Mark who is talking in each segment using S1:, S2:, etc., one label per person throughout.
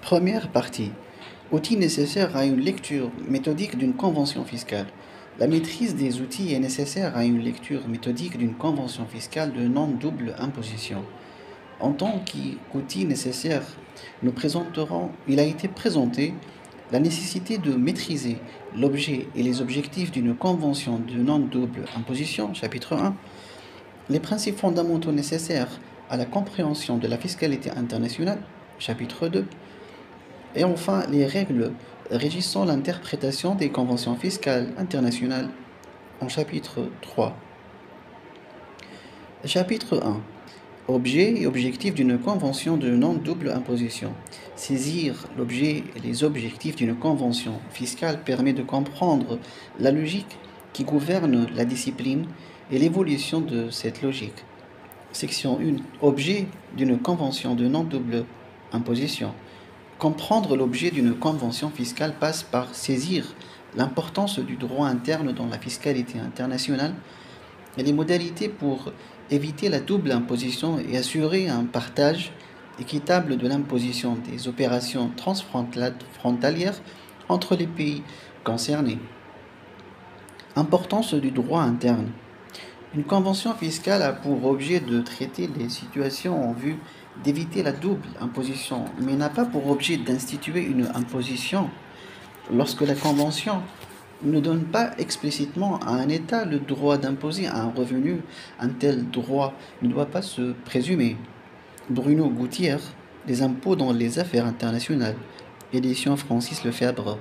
S1: Première partie. Outils nécessaires à une lecture méthodique d'une convention fiscale. La maîtrise des outils est nécessaire à une lecture méthodique d'une convention fiscale de non-double imposition. En tant qu'outil nécessaire, il a été présenté la nécessité de maîtriser l'objet et les objectifs d'une convention de non-double imposition, chapitre 1, les principes fondamentaux nécessaires à la compréhension de la fiscalité internationale, chapitre 2, et enfin, les règles régissant l'interprétation des conventions fiscales internationales en chapitre 3. Chapitre 1. Objet et objectifs d'une convention de non-double imposition. Saisir l'objet et les objectifs d'une convention fiscale permet de comprendre la logique qui gouverne la discipline et l'évolution de cette logique. Section 1. Objet d'une convention de non-double imposition. Comprendre l'objet d'une convention fiscale passe par saisir l'importance du droit interne dans la fiscalité internationale et les modalités pour éviter la double imposition et assurer un partage équitable de l'imposition des opérations transfrontalières entre les pays concernés. Importance du droit interne. Une convention fiscale a pour objet de traiter les situations en vue d'éviter la double imposition, mais n'a pas pour objet d'instituer une imposition lorsque la convention ne donne pas explicitement à un État le droit d'imposer un revenu. Un tel droit ne doit pas se présumer. Bruno Gouttière, Les impôts dans les affaires internationales, édition Francis Lefebvre.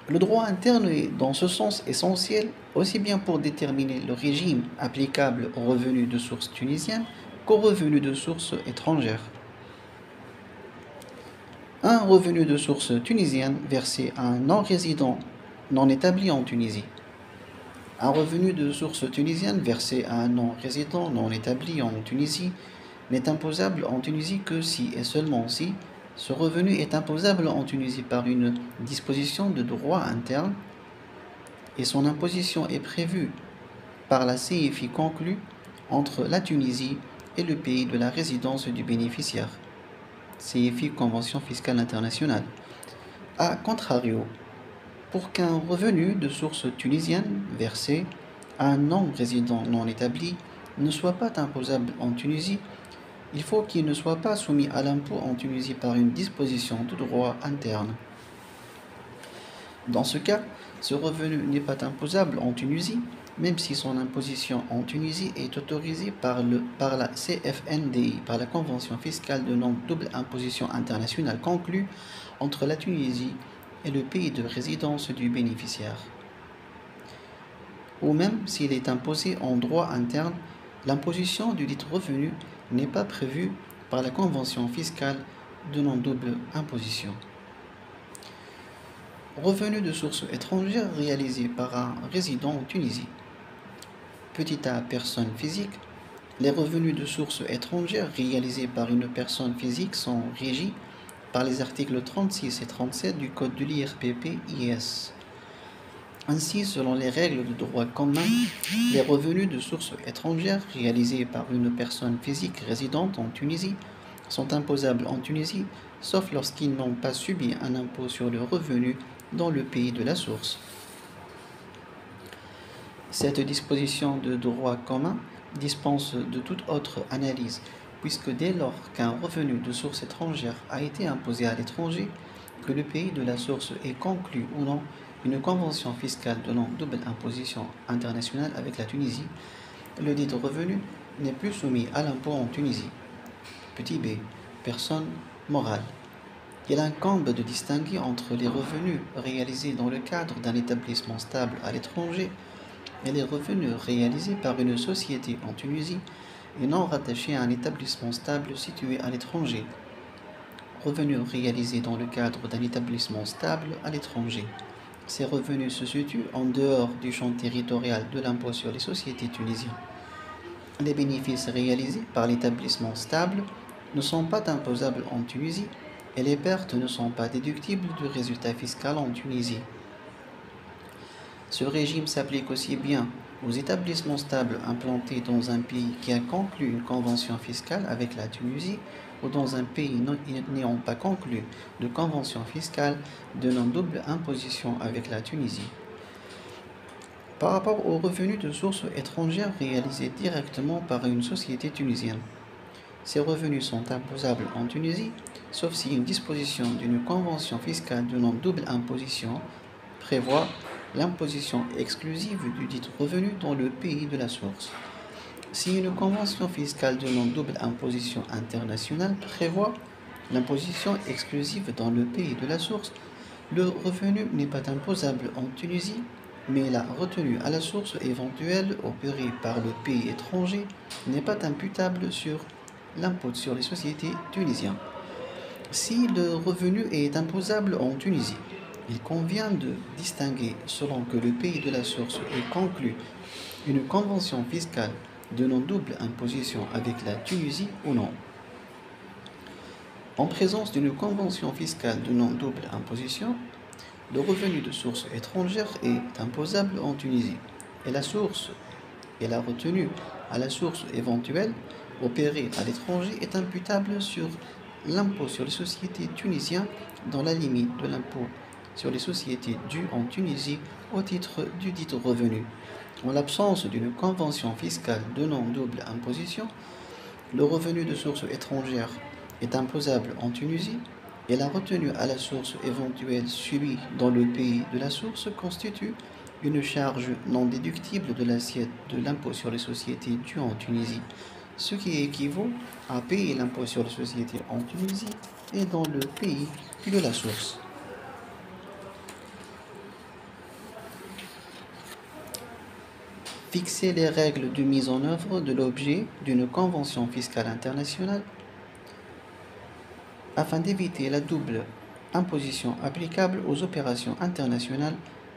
S1: Le droit interne est dans ce sens essentiel, aussi bien pour déterminer le régime applicable aux revenus de source tunisienne qu'aux revenus de source étrangère. Un revenu de source tunisienne versé à un non-résident non établi en Tunisie. Un revenu de source tunisienne versé à un non-résident non établi en Tunisie n'est imposable en Tunisie que si et seulement si ce revenu est imposable en Tunisie par une disposition de droit interne et son imposition est prévue par la CFI conclue entre la Tunisie et le pays de la résidence du bénéficiaire. CFI Convention fiscale internationale. A contrario, pour qu'un revenu de source tunisienne versé à un non-résident non établi ne soit pas imposable en Tunisie, il faut qu'il ne soit pas soumis à l'impôt en Tunisie par une disposition de droit interne. Dans ce cas, ce revenu n'est pas imposable en Tunisie, même si son imposition en Tunisie est autorisée par la CFNDI, par la Convention fiscale de non-double imposition internationale conclue entre la Tunisie et le pays de résidence du bénéficiaire. Ou même s'il est imposé en droit interne, l'imposition du dit revenu n'est pas prévue par la Convention fiscale de non-double imposition. Revenu de source étrangère réalisé par un résident en Tunisie. Petit a, personne physique. Les revenus de source étrangère réalisés par une personne physique sont régis par les articles 36 et 37 du Code de l'IRPP-IS. Ainsi, selon les règles de droit commun, les revenus de source étrangère réalisés par une personne physique résidente en Tunisie sont imposables en Tunisie, sauf lorsqu'ils n'ont pas subi un impôt sur le revenu dans le pays de la source. Cette disposition de droit commun dispense de toute autre analyse, puisque dès lors qu'un revenu de source étrangère a été imposé à l'étranger, que le pays de la source ait conclu ou non une convention fiscale de non-double imposition internationale avec la Tunisie, le dit revenu n'est plus soumis à l'impôt en Tunisie. Petit b. Personne morale. Il incombe de distinguer entre les revenus réalisés dans le cadre d'un établissement stable à l'étranger et les revenus réalisés par une société en Tunisie et non rattachés à un établissement stable situé à l'étranger. Revenus réalisés dans le cadre d'un établissement stable à l'étranger. Ces revenus se situent en dehors du champ territorial de l'impôt sur les sociétés tunisien. Les bénéfices réalisés par l'établissement stable ne sont pas imposables en Tunisie et les pertes ne sont pas déductibles du résultat fiscal en Tunisie. Ce régime s'applique aussi bien aux établissements stables implantés dans un pays qui a conclu une convention fiscale avec la Tunisie, ou dans un pays n'ayant pas conclu de convention fiscale de non-double imposition avec la Tunisie. Par rapport aux revenus de source étrangère réalisés directement par une société tunisienne, ces revenus sont imposables en Tunisie, sauf si une disposition d'une convention fiscale de non-double imposition prévoit l'imposition exclusive du dit revenu dans le pays de la source. Si une convention fiscale de non-double imposition internationale prévoit l'imposition exclusive dans le pays de la source, le revenu n'est pas imposable en Tunisie, mais la retenue à la source éventuelle opérée par le pays étranger n'est pas imputable sur l'impôt sur les sociétés tunisien. Si le revenu est imposable en Tunisie, il convient de distinguer selon que le pays de la source ait conclu une convention fiscale de non-double imposition avec la Tunisie ou non. En présence d'une convention fiscale de non-double imposition, le revenu de source étrangère est imposable en Tunisie et la source et la retenue à la source éventuelle opérée à l'étranger est imputable sur l'impôt sur les sociétés tunisien dans la limite de l'impôt sur les sociétés dû en Tunisie au titre du dit revenu. En l'absence d'une convention fiscale de non-double imposition, le revenu de source étrangère est imposable en Tunisie et la retenue à la source éventuelle subie dans le pays de la source constitue une charge non déductible de l'assiette de l'impôt sur les sociétés dû en Tunisie, ce qui équivaut à payer l'impôt sur les sociétés en Tunisie et dans le pays de la source. Fixer les règles de mise en œuvre de l'objet d'une convention fiscale internationale afin d'éviter la double imposition applicable aux opérations internationales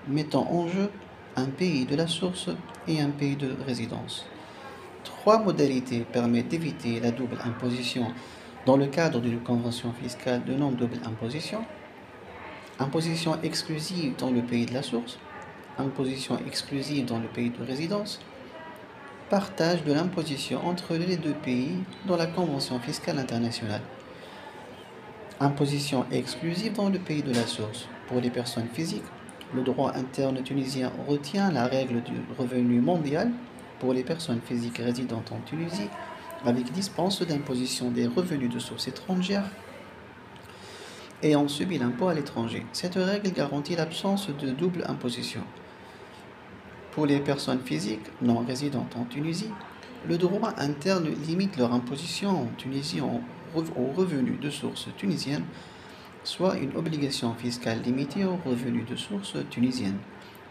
S1: mettant en jeu un pays de la source et un pays de résidence. Trois modalités permettent d'éviter la double imposition dans le cadre d'une convention fiscale de non-double imposition: imposition exclusive dans le pays de la source, imposition exclusive dans le pays de résidence, partage de l'imposition entre les deux pays dans la convention fiscale internationale. Imposition exclusive dans le pays de la source. Pour les personnes physiques, le droit interne tunisien retient la règle du revenu mondial pour les personnes physiques résidentes en Tunisie, avec dispense d'imposition des revenus de source étrangère ayant subi l'impôt à l'étranger. Cette règle garantit l'absence de double imposition. Pour les personnes physiques non résidentes en Tunisie, le droit interne limite leur imposition en Tunisie aux revenus de source tunisienne, soit une obligation fiscale limitée aux revenus de source tunisienne.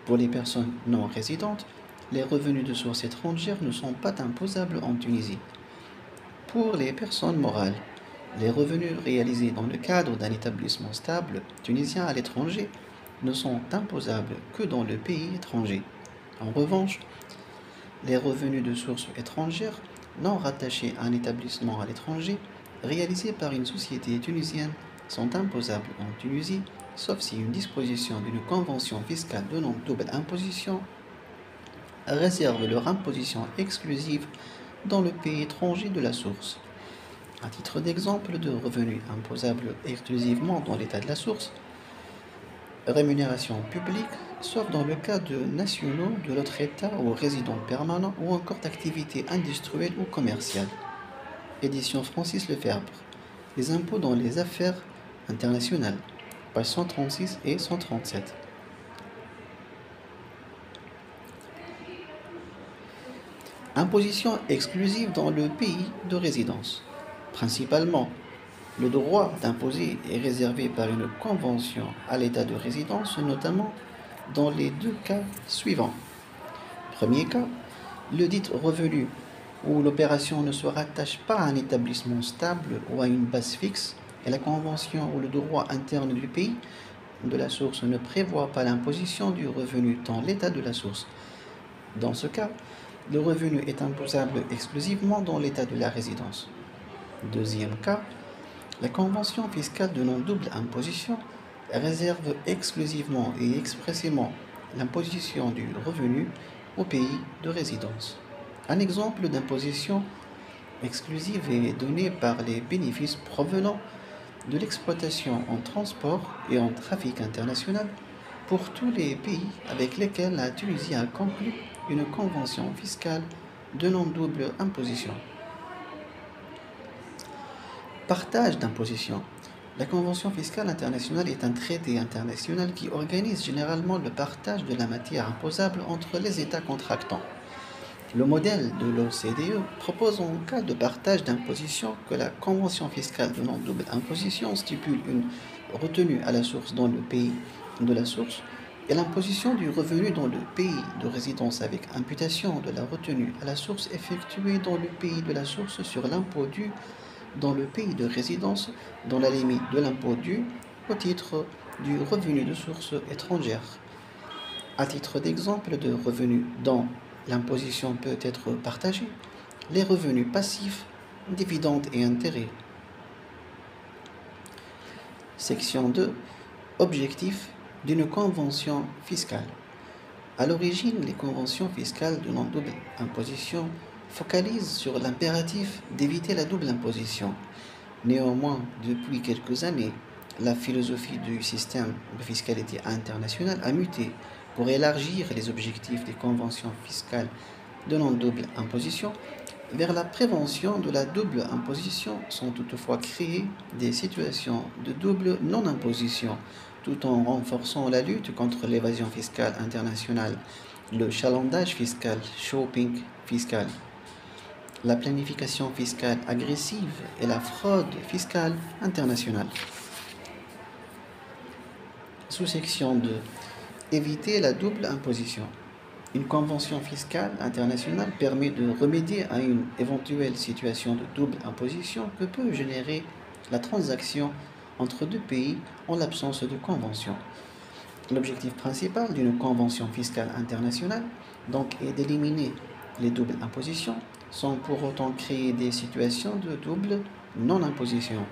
S1: Pour les personnes non résidentes, les revenus de source étrangère ne sont pas imposables en Tunisie. Pour les personnes morales, les revenus réalisés dans le cadre d'un établissement stable tunisien à l'étranger ne sont imposables que dans le pays étranger. En revanche, les revenus de source étrangère non rattachés à un établissement à l'étranger réalisés par une société tunisienne sont imposables en Tunisie, sauf si une disposition d'une convention fiscale de non-double imposition réserve leur imposition exclusive dans le pays étranger de la source. À titre d'exemple de revenus imposables exclusivement dans l'état de la source, rémunération publique, sauf dans le cas de nationaux de l'autre État ou résidents permanents ou encore d'activités industrielles ou commerciales. Édition Francis Lefebvre. Les impôts dans les affaires internationales, pages 136 et 137. Imposition exclusive dans le pays de résidence. Principalement, le droit d'imposer est réservé par une convention à l'état de résidence, notamment dans les deux cas suivants. Premier cas, le dit revenu où l'opération ne se rattache pas à un établissement stable ou à une base fixe, et la convention où le droit interne du pays de la source ne prévoit pas l'imposition du revenu dans l'état de la source. Dans ce cas, le revenu est imposable exclusivement dans l'état de la résidence. Deuxième cas, la convention fiscale de non-double imposition réserve exclusivement et expressément l'imposition du revenu au pays de résidence. Un exemple d'imposition exclusive est donnée par les bénéfices provenant de l'exploitation en transport et en trafic international pour tous les pays avec lesquels la Tunisie a conclu une convention fiscale de non-double imposition. Partage d'imposition. La Convention fiscale internationale est un traité international qui organise généralement le partage de la matière imposable entre les États contractants. Le modèle de l'OCDE propose en cas de partage d'imposition que la Convention fiscale de non-double imposition stipule une retenue à la source dans le pays de la source et l'imposition du revenu dans le pays de résidence avec imputation de la retenue à la source effectuée dans le pays de la source sur l'impôt dû dans le pays de résidence dans la limite de l'impôt dû au titre du revenu de source étrangère. À titre d'exemple de revenus dont l'imposition peut être partagée, les revenus passifs, dividendes et intérêts. Section 2. Objectifs d'une convention fiscale. À l'origine, les conventions fiscales de non-double imposition focalisent sur l'impératif d'éviter la double imposition. Néanmoins, depuis quelques années, la philosophie du système de fiscalité internationale a muté pour élargir les objectifs des conventions fiscales de non-double imposition vers la prévention de la double imposition sans toutefois créer des situations de double non-imposition tout en renforçant la lutte contre l'évasion fiscale internationale, le chalandage fiscal, shopping fiscal, la planification fiscale agressive et la fraude fiscale internationale. Sous-section 2. Éviter la double imposition. Une convention fiscale internationale permet de remédier à une éventuelle situation de double imposition que peut générer la transaction entre deux pays en l'absence de convention. L'objectif principal d'une convention fiscale internationale donc est d'éliminer les doubles impositions sans pour autant créer des situations de double non-imposition.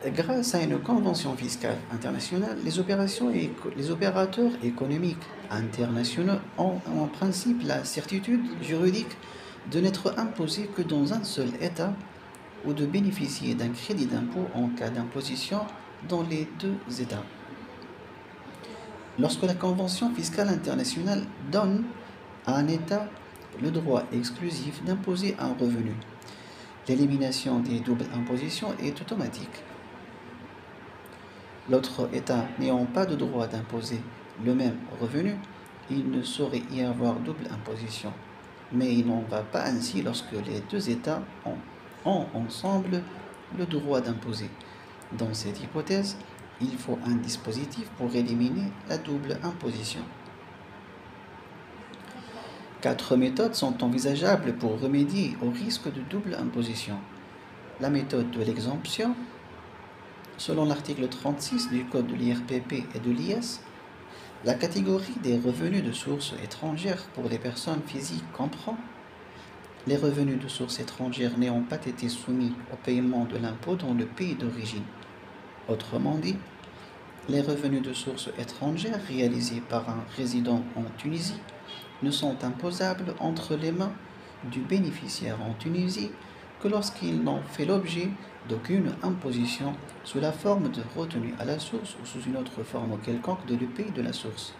S1: Grâce à une convention fiscale internationale, les opérateurs économiques internationaux ont en principe la certitude juridique de n'être imposés que dans un seul État ou de bénéficier d'un crédit d'impôt en cas d'imposition dans les deux États. Lorsque la convention fiscale internationale donne à un État le droit exclusif d'imposer un revenu, l'élimination des doubles impositions est automatique. L'autre État n'ayant pas de droit d'imposer le même revenu, il ne saurait y avoir double imposition. Mais il n'en va pas ainsi lorsque les deux États ont ensemble le droit d'imposer. Dans cette hypothèse, il faut un dispositif pour éliminer la double imposition. 4 méthodes sont envisageables pour remédier au risque de double imposition. La méthode de l'exemption, selon l'article 36 du Code de l'IRPP et de l'IS, la catégorie des revenus de source étrangère pour les personnes physiques comprend les revenus de source étrangère n'ayant pas été soumis au paiement de l'impôt dans le pays d'origine. Autrement dit, les revenus de source étrangère réalisés par un résident en Tunisie ne sont imposables entre les mains du bénéficiaire en Tunisie que lorsqu'ils n'ont fait l'objet d'aucune imposition sous la forme de retenue à la source ou sous une autre forme quelconque de le pays de la source.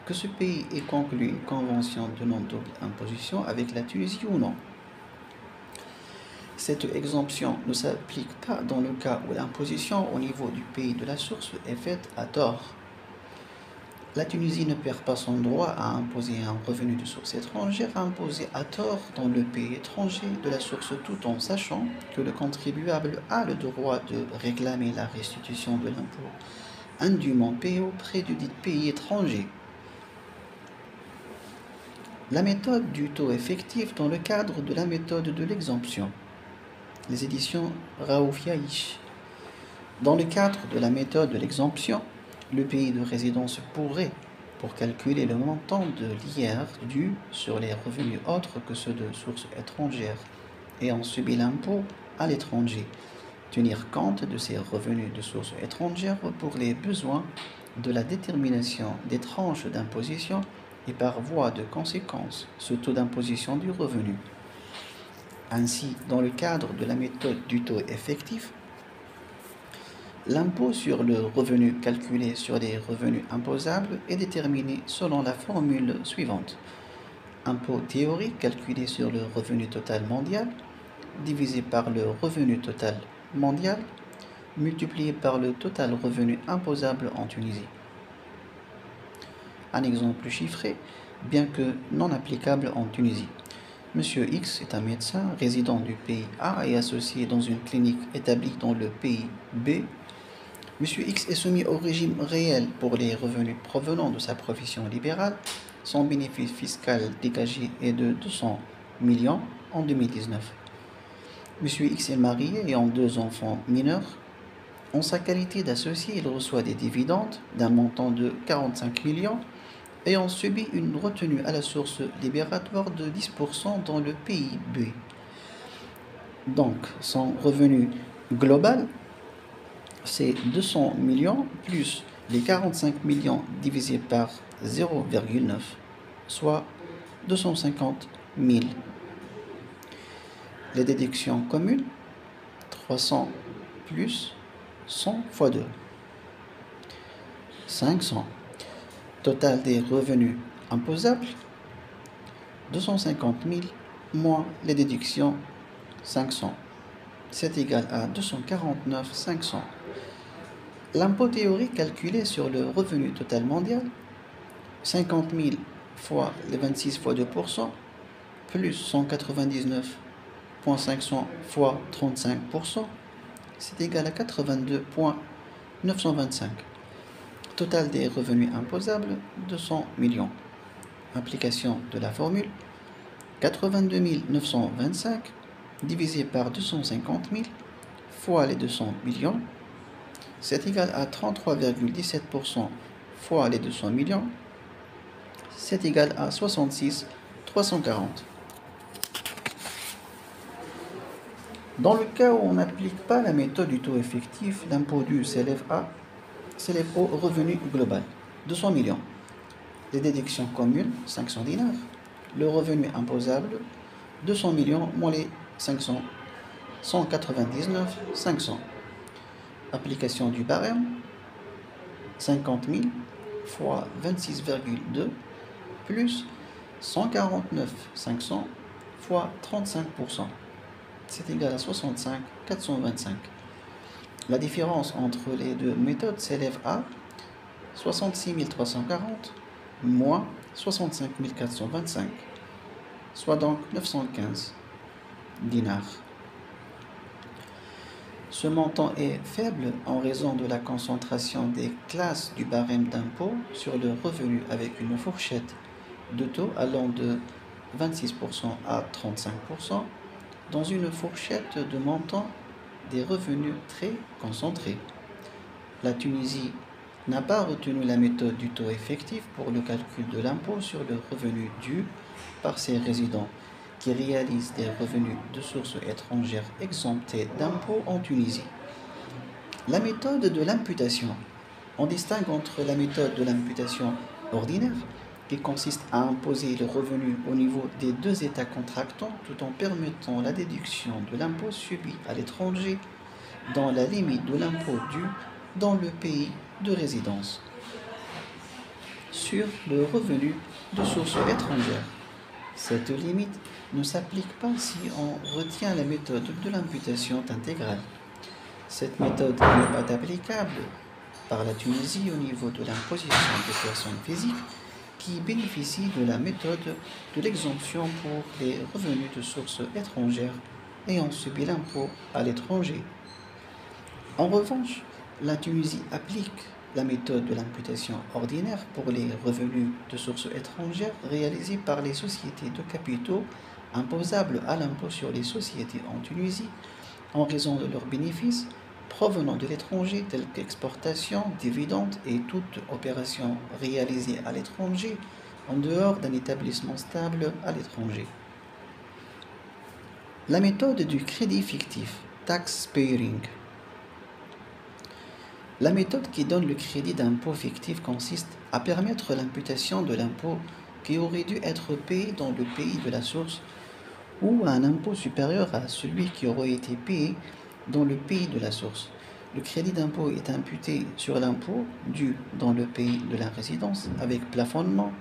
S1: Que ce pays ait conclu une convention de non-double imposition avec la Tunisie ou non. Cette exemption ne s'applique pas dans le cas où l'imposition au niveau du pays de la source est faite à tort. La Tunisie ne perd pas son droit à imposer un revenu de source étrangère imposé à tort dans le pays étranger de la source tout en sachant que le contribuable a le droit de réclamer la restitution de l'impôt indûment payé auprès du dit pays étranger. La méthode du taux effectif dans le cadre de la méthode de l'exemption. Les éditions Raouf Yaïch. Dans le cadre de la méthode de l'exemption, le pays de résidence pourrait, pour calculer le montant de l'IR dû sur les revenus autres que ceux de source étrangère ayant subi l'impôt à l'étranger, tenir compte de ces revenus de source étrangère pour les besoins de la détermination des tranches d'imposition et par voie de conséquence ce taux d'imposition du revenu. Ainsi, dans le cadre de la méthode du taux effectif, l'impôt sur le revenu calculé sur les revenus imposables est déterminé selon la formule suivante. Impôt théorique calculé sur le revenu total mondial divisé par le revenu total mondial multiplié par le total revenu imposable en Tunisie. Un exemple chiffré, bien que non applicable en Tunisie. Monsieur X est un médecin résident du pays A et associé dans une clinique établie dans le pays B. Monsieur X est soumis au régime réel pour les revenus provenant de sa profession libérale. Son bénéfice fiscal dégagé est de 200 millions en 2019. Monsieur X est marié et a 2 enfants mineurs. En sa qualité d'associé, il reçoit des dividendes d'un montant de 45 millions et on subit une retenue à la source libératoire de 10% dans le pays B. Donc, son revenu global, c'est 200 millions plus les 45 millions divisés par 0,9, soit 250 000. Les déductions communes, 300 plus 100 fois 2, 500. Total des revenus imposables, 250 000 moins les déductions, 500. C'est égal à 249 500. L'impôt théorique calculé sur le revenu total mondial, 50 000 fois les 26 fois 2%, plus 199,500 fois 35%, c'est égal à 82,925. Total des revenus imposables, 200 millions. Application de la formule, 82 925 divisé par 250 000 fois les 200 millions, c'est égal à 33,17% fois les 200 millions, c'est égal à 66 340. Dans le cas où on n'applique pas la méthode du taux effectif, l'impôt dû s'élève au revenu global, 200 millions. Les déductions communes, 500 dinars. Le revenu imposable, 200 millions moins les 500, 199 500. Application du barème, 50 000 fois 26,2 plus 149 500 fois 35%. C'est égal à 65 425. La différence entre les deux méthodes s'élève à 66 340 moins 65 425, soit donc 915 dinars. Ce montant est faible en raison de la concentration des classes du barème d'impôt sur le revenu avec une fourchette de taux allant de 26% à 35% dans une fourchette de montant des revenus très concentrés. La Tunisie n'a pas retenu la méthode du taux effectif pour le calcul de l'impôt sur le revenu dû par ses résidents qui réalisent des revenus de sources étrangères exemptés d'impôt en Tunisie. La méthode de l'imputation. On distingue entre la méthode de l'imputation ordinaire, qui consiste à imposer le revenu au niveau des deux États contractants tout en permettant la déduction de l'impôt subi à l'étranger dans la limite de l'impôt dû dans le pays de résidence sur le revenu de source étrangère. Cette limite ne s'applique pas si on retient la méthode de l'imputation intégrale. Cette méthode n'est pas applicable par la Tunisie au niveau de l'imposition des personnes physiques qui bénéficient de la méthode de l'exemption pour les revenus de source étrangère ayant subi l'impôt à l'étranger. En revanche, la Tunisie applique la méthode de l'imputation ordinaire pour les revenus de source étrangère réalisés par les sociétés de capitaux imposables à l'impôt sur les sociétés en Tunisie en raison de leurs bénéfices provenant de l'étranger tels qu'exportation, dividendes et toute opération réalisée à l'étranger en dehors d'un établissement stable à l'étranger. La méthode du crédit fictif, tax paying. La méthode qui donne le crédit d'impôt fictif consiste à permettre l'imputation de l'impôt qui aurait dû être payé dans le pays de la source ou à un impôt supérieur à celui qui aurait été payé dans le pays de la source. Le crédit d'impôt est imputé sur l'impôt dû dans le pays de la résidence avec plafonnement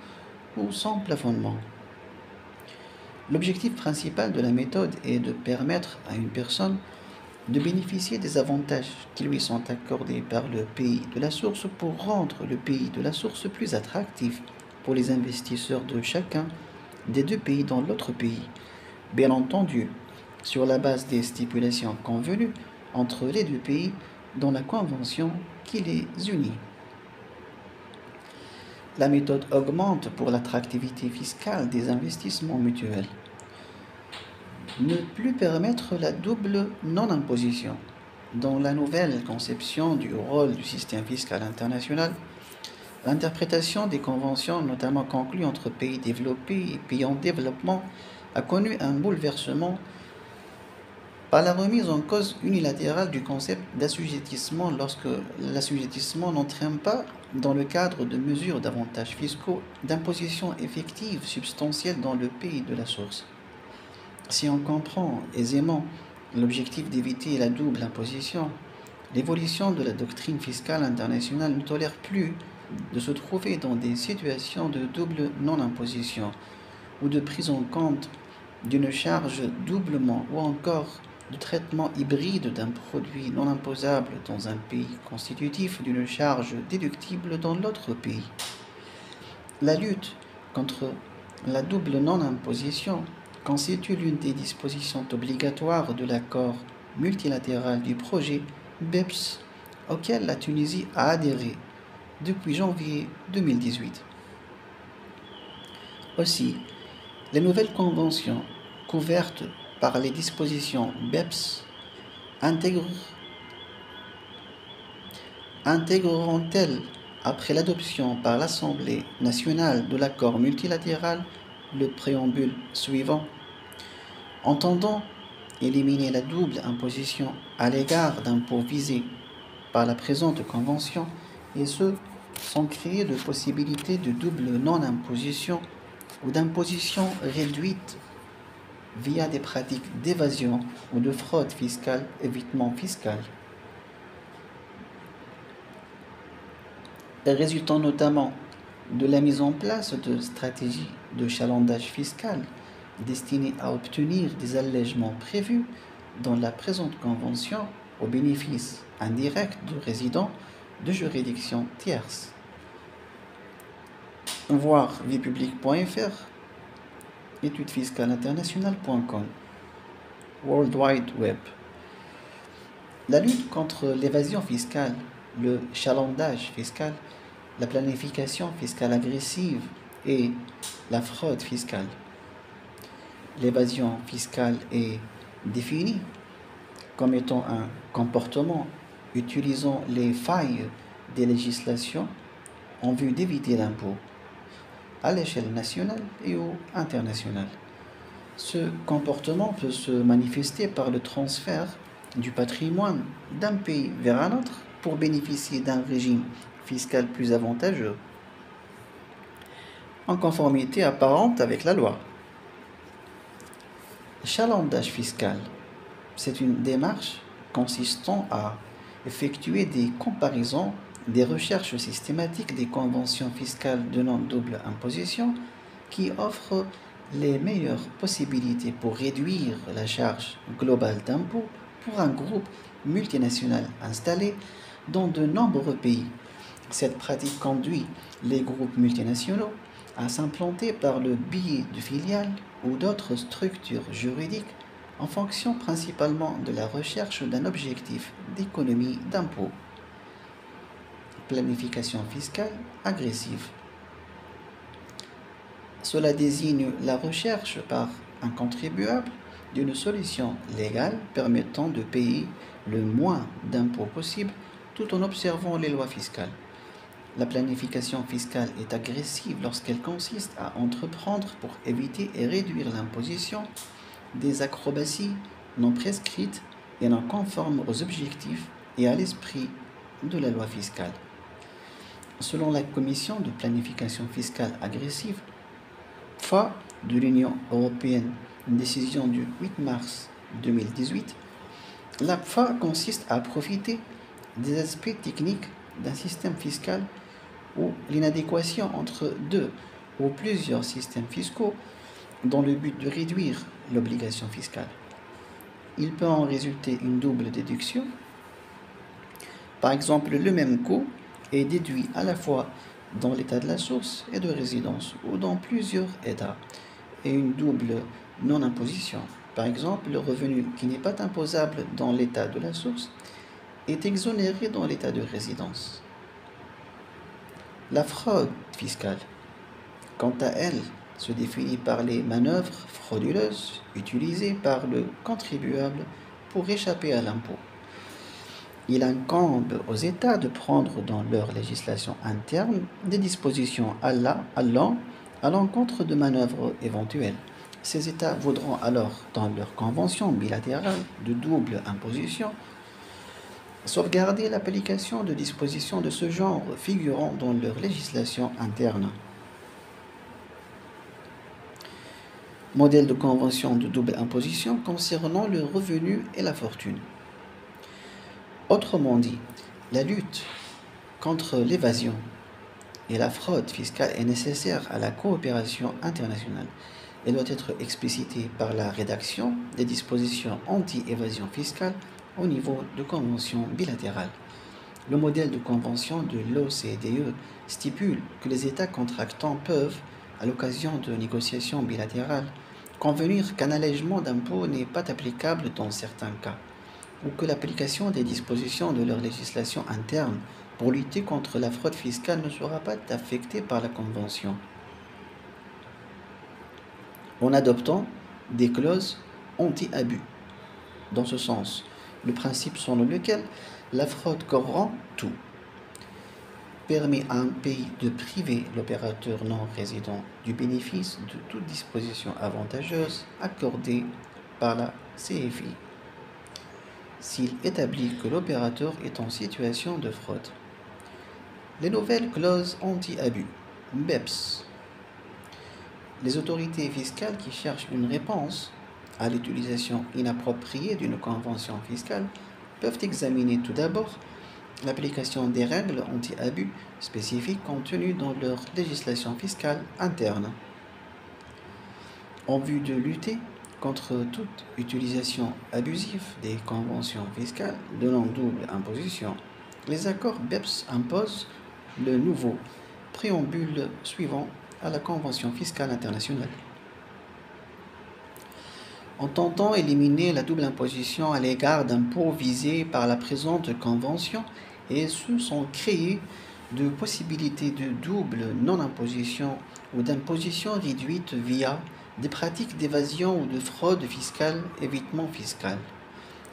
S1: ou sans plafonnement. L'objectif principal de la méthode est de permettre à une personne de bénéficier des avantages qui lui sont accordés par le pays de la source pour rendre le pays de la source plus attractif pour les investisseurs de chacun des deux pays dans l'autre pays, bien entendu sur la base des stipulations convenues entre les deux pays dans la convention qui les unit. La méthode augmente pour l'attractivité fiscale des investissements mutuels. Ne plus permettre la double non-imposition. Dans la nouvelle conception du rôle du système fiscal international, l'interprétation des conventions, notamment conclues entre pays développés et pays en développement, a connu un bouleversement par la remise en cause unilatérale du concept d'assujettissement lorsque l'assujettissement n'entraîne pas dans le cadre de mesures d'avantages fiscaux d'imposition effective substantielle dans le pays de la source. Si on comprend aisément l'objectif d'éviter la double imposition, l'évolution de la doctrine fiscale internationale ne tolère plus de se trouver dans des situations de double non-imposition ou de prise en compte d'une charge doublement ou encore de traitement hybride d'un produit non imposable dans un pays constitutif d'une charge déductible dans l'autre pays. La lutte contre la double non-imposition constitue l'une des dispositions obligatoires de l'accord multilatéral du projet BEPS auquel la Tunisie a adhéré depuis janvier 2018. Aussi, les nouvelles conventions couvertes par les dispositions BEPS intégreront-elles, après l'adoption par l'Assemblée nationale de l'accord multilatéral, le préambule suivant, entendant éliminer la double imposition à l'égard d'impôts visés par la présente convention, et ce, sans créer de possibilité de double non-imposition ou d'imposition réduite via des pratiques d'évasion ou de fraude fiscale, évitement fiscal. Résultant notamment de la mise en place de stratégies de chalandage fiscal destinées à obtenir des allègements prévus dans la présente convention au bénéfice indirect de résidents de juridictions tierces. Voir viepublique.fr, étudesfiscalesinternationales.com, World Wide Web. La lutte contre l'évasion fiscale, le chalandage fiscal, la planification fiscale agressive et la fraude fiscale. L'évasion fiscale est définie comme étant un comportement utilisant les failles des législations en vue d'éviter l'impôt à l'échelle nationale et ou internationale. Ce comportement peut se manifester par le transfert du patrimoine d'un pays vers un autre pour bénéficier d'un régime fiscal plus avantageux, en conformité apparente avec la loi. Chalandage fiscal, c'est une démarche consistant à effectuer des comparaisons, des recherches systématiques des conventions fiscales de non-double imposition qui offrent les meilleures possibilités pour réduire la charge globale d'impôt pour un groupe multinational installé dans de nombreux pays. Cette pratique conduit les groupes multinationaux à s'implanter par le biais de filiales ou d'autres structures juridiques en fonction principalement de la recherche d'un objectif d'économie d'impôt. Planification fiscale agressive. Cela désigne la recherche par un contribuable d'une solution légale permettant de payer le moins d'impôts possible tout en observant les lois fiscales. La planification fiscale est agressive lorsqu'elle consiste à entreprendre pour éviter et réduire l'imposition des acrobaties non prescrites et non conformes aux objectifs et à l'esprit de la loi fiscale. Selon la Commission de planification fiscale agressive, FA de l'Union européenne une décision du 8 mars 2018, l'APFA consiste à profiter des aspects techniques d'un système fiscal ou l'inadéquation entre deux ou plusieurs systèmes fiscaux dans le but de réduire l'obligation fiscale. Il peut en résulter une double déduction. Par exemple, le même coût est déduit à la fois dans l'état de la source et de résidence ou dans plusieurs états, et une double non-imposition. Par exemple, le revenu qui n'est pas imposable dans l'état de la source est exonéré dans l'état de résidence. La fraude fiscale, quant à elle, se définit par les manœuvres frauduleuses utilisées par le contribuable pour échapper à l'impôt. Il incombe aux États de prendre dans leur législation interne des dispositions allant à l'encontre de manœuvres éventuelles. Ces États voudront alors, dans leur convention bilatérale de double imposition, sauvegarder l'application de dispositions de ce genre figurant dans leur législation interne. Modèle de convention de double imposition concernant le revenu et la fortune. Autrement dit, la lutte contre l'évasion et la fraude fiscale est nécessaire à la coopération internationale. Elle doit être explicitée par la rédaction des dispositions anti-évasion fiscale au niveau de conventions bilatérales. Le modèle de convention de l'OCDE stipule que les États contractants peuvent, à l'occasion de négociations bilatérales, convenir qu'un allègement d'impôt n'est pas applicable dans certains cas, ou que l'application des dispositions de leur législation interne pour lutter contre la fraude fiscale ne sera pas affectée par la Convention, en adoptant des clauses anti-abus. Dans ce sens, le principe selon lequel la fraude corrompt tout permet à un pays de priver l'opérateur non résident du bénéfice de toute disposition avantageuse accordée par la CFI s'il établit que l'opérateur est en situation de fraude. Les nouvelles clauses anti-abus, BEPS. Les autorités fiscales qui cherchent une réponse à l'utilisation inappropriée d'une convention fiscale peuvent examiner tout d'abord l'application des règles anti-abus spécifiques contenues dans leur législation fiscale interne. En vue de lutter contre toute utilisation abusive des conventions fiscales de non-double imposition, les accords BEPS imposent le nouveau préambule suivant à la Convention fiscale internationale. En tentant d'éliminer la double imposition à l'égard d'impôts visés par la présente convention, et ce sont créées de possibilités de double non-imposition ou d'imposition réduite via des pratiques d'évasion ou de fraude fiscale, évitement fiscal,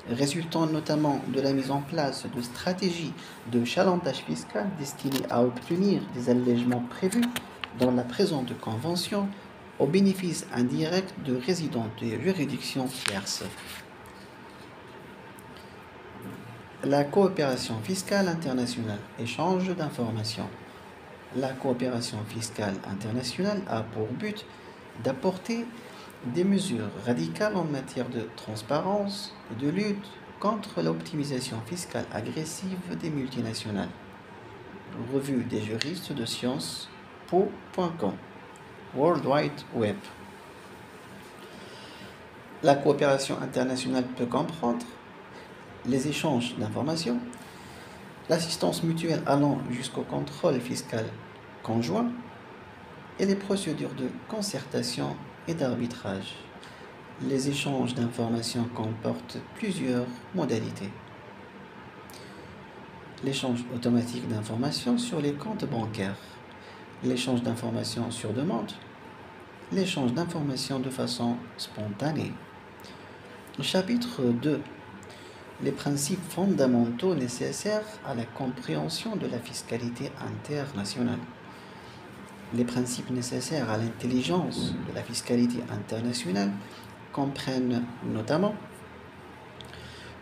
S1: résultant notamment de la mise en place de stratégies de chalandage fiscal destinées à obtenir des allègements prévus dans la présente convention au bénéfice indirect de résidents de juridictions tierces. La coopération fiscale internationale, échange d'informations. La coopération fiscale internationale a pour but d'apporter des mesures radicales en matière de transparence et de lutte contre l'optimisation fiscale agressive des multinationales. Revue des juristes de sciences, po.com, World Wide Web. La coopération internationale peut comprendre les échanges d'informations, l'assistance mutuelle allant jusqu'au contrôle fiscal conjoint et les procédures de concertation et d'arbitrage. Les échanges d'informations comportent plusieurs modalités. L'échange automatique d'informations sur les comptes bancaires, l'échange d'informations sur demande, l'échange d'informations de façon spontanée. Chapitre 2. Les principes fondamentaux nécessaires à la compréhension de la fiscalité internationale. Les principes nécessaires à l'intelligence de la fiscalité internationale comprennent notamment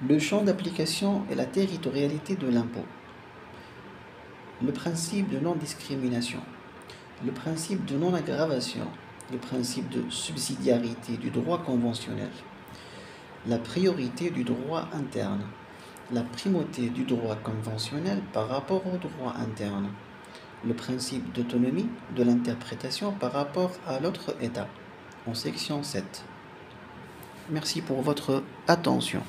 S1: le champ d'application et la territorialité de l'impôt, le principe de non-discrimination, le principe de non-aggravation, le principe de subsidiarité du droit conventionnel, la priorité du droit interne, la primauté du droit conventionnel par rapport au droit interne, le principe d'autonomie de l'interprétation par rapport à l'autre État, en section 7. Merci pour votre attention.